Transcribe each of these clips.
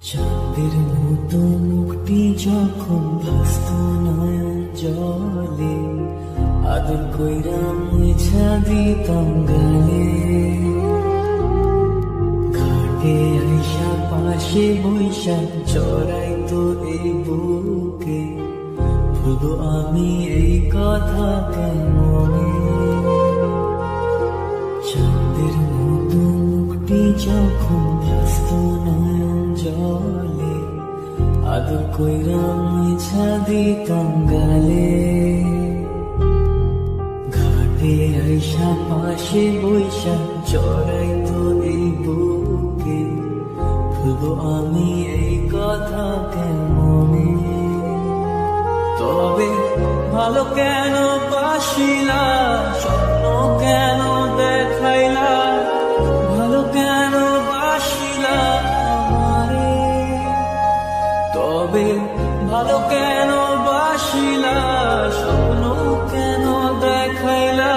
চাঁদের মতো মুক্তি যখন ভাসত নয়ন জলে, আদর কইরা মুছা দিতাম গালে। ঘাটে আইসা পাশে বৈশা চড়াইতো এই বুকে, ভুলবো আমি এই কথা কেমনে। চাঁদের মতো মুক্তি যখন ভাসত নয়ন জলে, আদর কইরা মুছা দিতাম গালে। ঘাটে আইসা পাশে বৈশা চড়াইতো এই বুকে, ভুলবো আমি এই কথা কেমনে। তবে ভালো কেন বাসিলা, স্বপ্ন কেন দেখাইলা, ভালো কেন বাসিলা আমারে। তবে ভালো কেন বাসিলা, স্বপ্ন কেন দেখাইলা,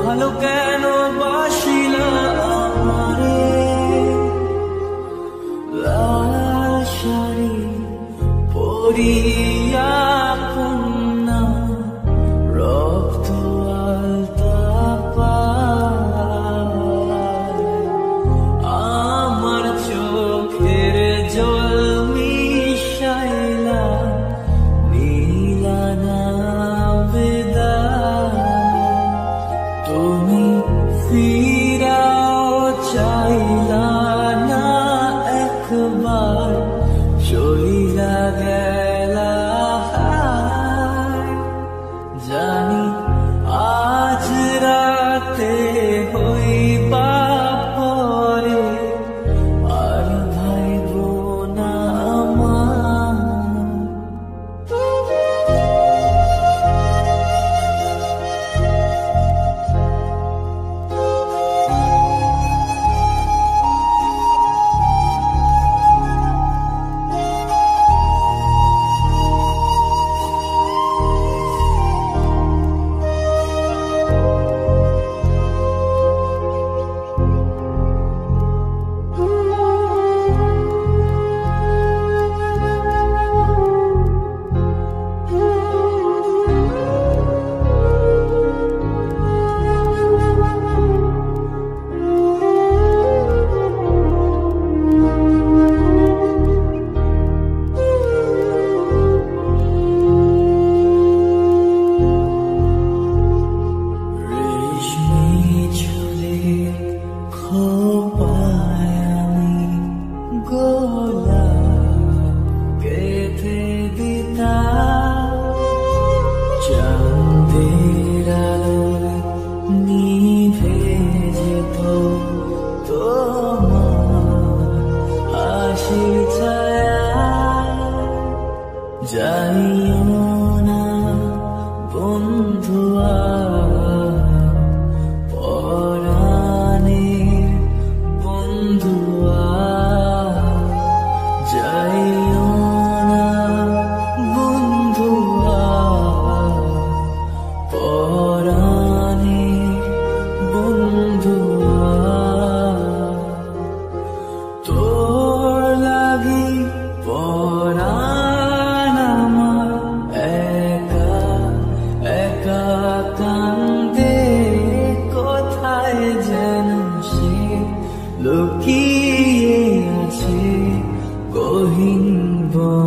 ভালো কেন বাসিলা আমারে। লাল শাড়ি পরিয়া কন্যা, রক্ত আলতা পায়, আমার চোখের জল মিশাইলা নীলা না বিদায়। তুমি ফিরাও চাইলা না একবার, চলিলা গেলা। জানি আজ রাতে হইবা পরে, আর ভাইব না আমার। খোপায় আমি গোলাপ গেঁথে দিতাম, চাঁদের আলোয় নিভে যেত তোমার হাসি ছায়া। যাইও না বন্ধুয়া, পরাণের বন্ধুয়া। যাইও না বন্ধুয়া, পরাণের বন্ধুয়া। তোর লাগি পরাণ আমার একা একা কান্দে, কোথায় যেন সে লুকিয়ে আছে গহীন বনে।